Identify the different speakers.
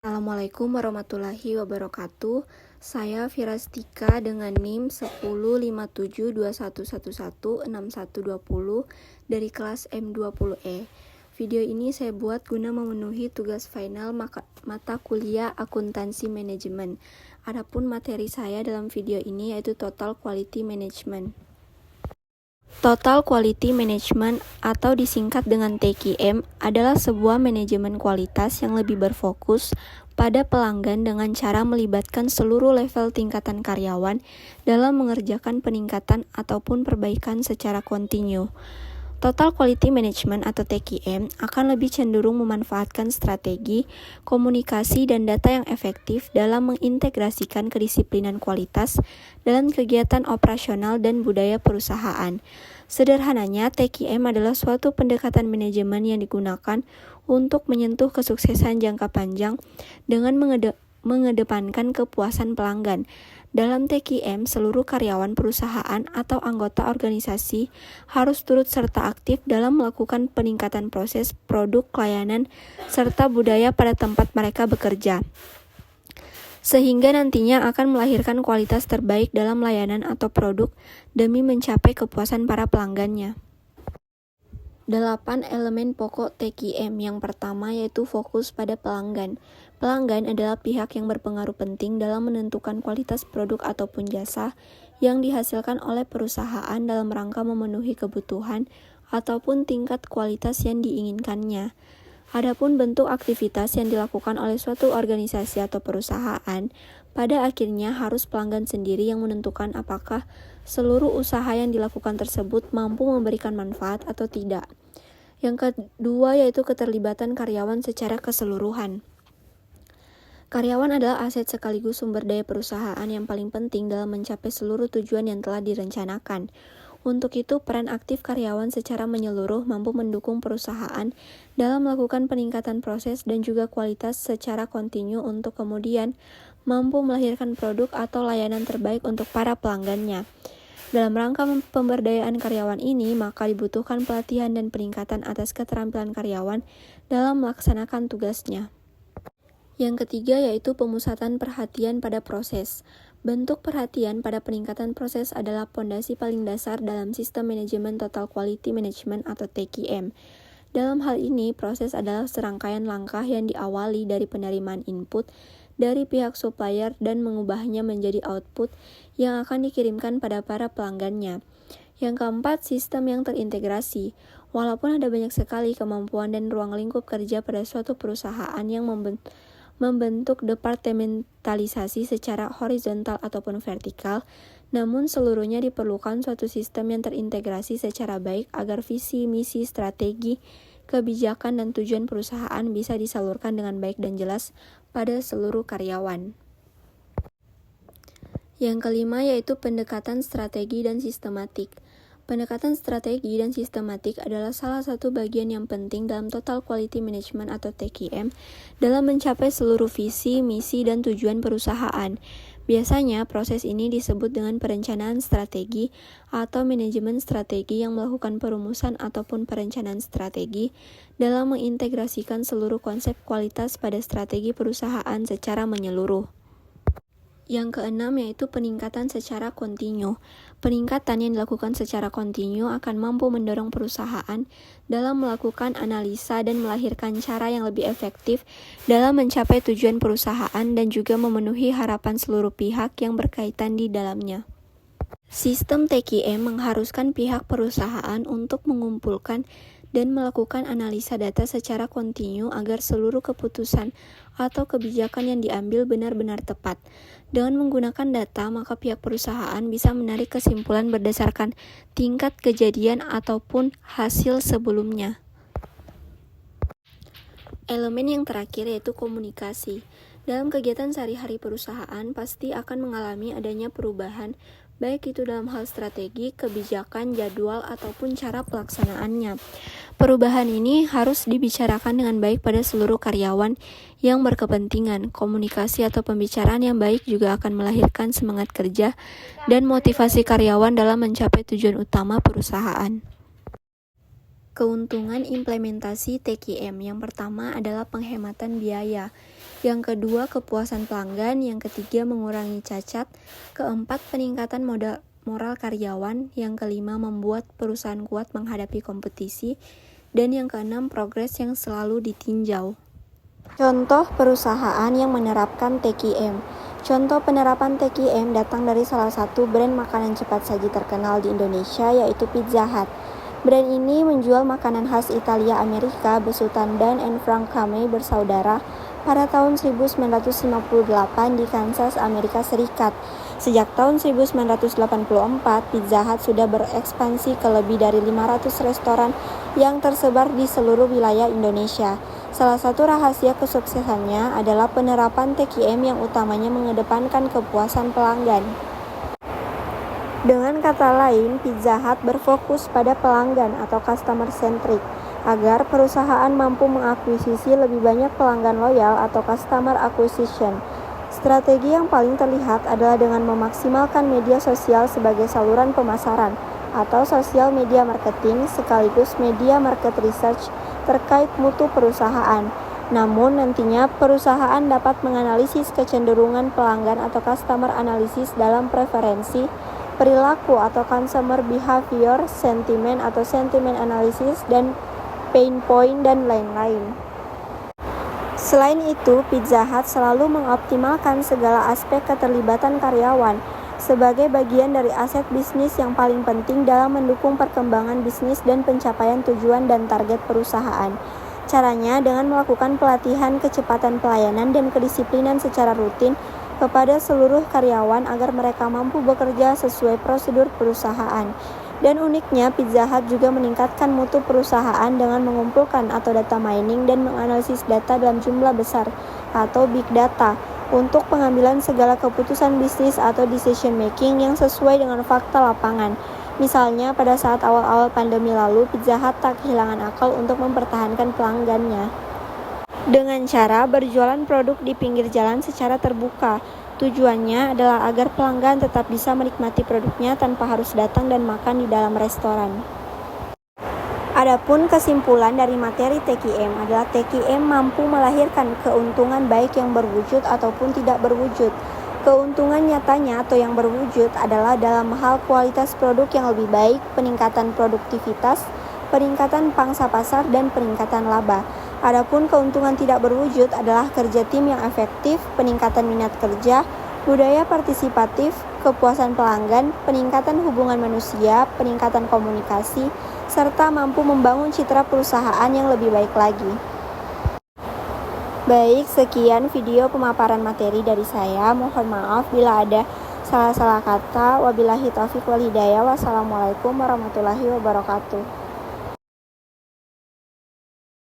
Speaker 1: Assalamualaikum warahmatullahi wabarakatuh. Saya Firastika dengan NIM 105721116120 dari kelas M20E. Video ini saya buat guna memenuhi tugas final mata kuliah akuntansi manajemen. Adapun materi saya dalam video ini yaitu Total Quality Management. Total Quality Management atau disingkat dengan TQM adalah sebuah manajemen kualitas yang lebih berfokus pada pelanggan dengan cara melibatkan seluruh level tingkatan karyawan dalam mengerjakan peningkatan ataupun perbaikan secara kontinu. Total Quality Management atau TQM akan lebih cenderung memanfaatkan strategi, komunikasi, dan data yang efektif dalam mengintegrasikan kedisiplinan kualitas dalam kegiatan operasional dan budaya perusahaan. Sederhananya, TQM adalah suatu pendekatan manajemen yang digunakan untuk menyentuh kesuksesan jangka panjang dengan mengedepankan kepuasan pelanggan. Dalam TQM, seluruh karyawan perusahaan atau anggota organisasi harus turut serta aktif dalam melakukan peningkatan proses, produk, layanan, serta budaya pada tempat mereka bekerja, sehingga nantinya akan melahirkan kualitas terbaik dalam layanan atau produk demi mencapai kepuasan para pelanggannya. 8 elemen pokok TQM. Yang pertama yaitu fokus pada pelanggan. Pelanggan adalah pihak yang berpengaruh penting dalam menentukan kualitas produk ataupun jasa yang dihasilkan oleh perusahaan dalam rangka memenuhi kebutuhan ataupun tingkat kualitas yang diinginkannya. Adapun bentuk aktivitas yang dilakukan oleh suatu organisasi atau perusahaan, pada akhirnya harus pelanggan sendiri yang menentukan apakah seluruh usaha yang dilakukan tersebut mampu memberikan manfaat atau tidak. Yang kedua yaitu keterlibatan karyawan secara keseluruhan. Karyawan adalah aset sekaligus sumber daya perusahaan yang paling penting dalam mencapai seluruh tujuan yang telah direncanakan. Untuk itu, peran aktif karyawan secara menyeluruh mampu mendukung perusahaan dalam melakukan peningkatan proses dan juga kualitas secara kontinu untuk kemudian mampu melahirkan produk atau layanan terbaik untuk para pelanggannya. Dalam rangka pemberdayaan karyawan ini, maka dibutuhkan pelatihan dan peningkatan atas keterampilan karyawan dalam melaksanakan tugasnya. Yang ketiga yaitu pemusatan perhatian pada proses. Bentuk perhatian pada peningkatan proses adalah pondasi paling dasar dalam sistem manajemen Total Quality Management atau TQM. Dalam hal ini, proses adalah serangkaian langkah yang diawali dari penerimaan input dari pihak supplier dan mengubahnya menjadi output yang akan dikirimkan pada para pelanggannya. Yang keempat, sistem yang terintegrasi. Walaupun ada banyak sekali kemampuan dan ruang lingkup kerja pada suatu perusahaan yang membentuk departementalisasi secara horizontal ataupun vertikal, namun seluruhnya diperlukan suatu sistem yang terintegrasi secara baik agar visi, misi, strategi, kebijakan, dan tujuan perusahaan bisa disalurkan dengan baik dan jelas pada seluruh karyawan. Yang kelima yaitu pendekatan strategi dan sistematik. Pendekatan strategi dan sistematik adalah salah satu bagian yang penting dalam Total Quality Management atau TQM dalam mencapai seluruh visi, misi, dan tujuan perusahaan. Biasanya, proses ini disebut dengan perencanaan strategi atau manajemen strategi yang melakukan perumusan ataupun perencanaan strategi dalam mengintegrasikan seluruh konsep kualitas pada strategi perusahaan secara menyeluruh. Yang keenam yaitu peningkatan secara kontinu. Peningkatan yang dilakukan secara kontinu akan mampu mendorong perusahaan dalam melakukan analisa dan melahirkan cara yang lebih efektif dalam mencapai tujuan perusahaan dan juga memenuhi harapan seluruh pihak yang berkaitan di dalamnya. Sistem TQM mengharuskan pihak perusahaan untuk mengumpulkan dan melakukan analisa data secara kontinu agar seluruh keputusan atau kebijakan yang diambil benar-benar tepat. Dengan menggunakan data, maka pihak perusahaan bisa menarik kesimpulan berdasarkan tingkat kejadian ataupun hasil sebelumnya. Elemen yang terakhir yaitu komunikasi. Dalam kegiatan sehari-hari perusahaan pasti akan mengalami adanya perubahan, baik itu dalam hal strategi, kebijakan, jadwal, ataupun cara pelaksanaannya. Perubahan ini harus dibicarakan dengan baik pada seluruh karyawan yang berkepentingan. Komunikasi atau pembicaraan yang baik juga akan melahirkan semangat kerja dan motivasi karyawan dalam mencapai tujuan utama perusahaan. Keuntungan implementasi TQM yang pertama adalah penghematan biaya. Yang kedua, kepuasan pelanggan. Yang ketiga, mengurangi cacat. Keempat, peningkatan moral karyawan. Yang kelima, membuat perusahaan kuat menghadapi kompetisi. Dan yang keenam, progres yang selalu ditinjau. Contoh perusahaan yang menerapkan TQM. Contoh penerapan TQM datang dari salah satu brand makanan cepat saji terkenal di Indonesia, yaitu Pizza Hut. Brand ini menjual makanan khas Italia Amerika besutan Dan and Frank Kame bersaudara pada tahun 1958 di Kansas, Amerika Serikat. Sejak tahun 1984, Pizza Hut sudah berekspansi ke lebih dari 500 restoran yang tersebar di seluruh wilayah Indonesia. Salah satu rahasia kesuksesannya adalah penerapan TQM yang utamanya mengedepankan kepuasan pelanggan. Dengan kata lain, Pizza Hut berfokus pada pelanggan atau customer centric, agar perusahaan mampu mengakuisisi lebih banyak pelanggan loyal atau customer acquisition. Strategi yang paling terlihat adalah dengan memaksimalkan media sosial sebagai saluran pemasaran atau social media marketing sekaligus media market research terkait mutu perusahaan. Namun nantinya perusahaan dapat menganalisis kecenderungan pelanggan atau customer analysis dalam preferensi, perilaku atau consumer behavior, sentimen atau sentiment analysis, dan pain point, dan lain-lain. Selain itu, Pizza Hut selalu mengoptimalkan segala aspek keterlibatan karyawan sebagai bagian dari aset bisnis yang paling penting dalam mendukung perkembangan bisnis dan pencapaian tujuan dan target perusahaan. Caranya dengan melakukan pelatihan kecepatan pelayanan dan kedisiplinan secara rutin kepada seluruh karyawan agar mereka mampu bekerja sesuai prosedur perusahaan. Dan uniknya, Pizza Hut juga meningkatkan mutu perusahaan dengan mengumpulkan atau data mining dan menganalisis data dalam jumlah besar atau big data untuk pengambilan segala keputusan bisnis atau decision making yang sesuai dengan fakta lapangan. Misalnya, pada saat awal-awal pandemi lalu, Pizza Hut tak kehilangan akal untuk mempertahankan pelanggannya dengan cara berjualan produk di pinggir jalan secara terbuka. Tujuannya adalah agar pelanggan tetap bisa menikmati produknya tanpa harus datang dan makan di dalam restoran. Adapun kesimpulan dari materi TQM adalah TQM mampu melahirkan keuntungan baik yang berwujud ataupun tidak berwujud. Keuntungan nyatanya atau yang berwujud adalah dalam hal kualitas produk yang lebih baik, peningkatan produktivitas, peningkatan pangsa pasar, dan peningkatan laba. Adapun keuntungan tidak berwujud adalah kerja tim yang efektif, peningkatan minat kerja, budaya partisipatif, kepuasan pelanggan, peningkatan hubungan manusia, peningkatan komunikasi, serta mampu membangun citra perusahaan yang lebih baik lagi. Baik, sekian video pemaparan materi dari saya. Mohon maaf bila ada salah-salah kata. Wabillahi taufiq wal hidayah. Wassalamualaikum warahmatullahi wabarakatuh.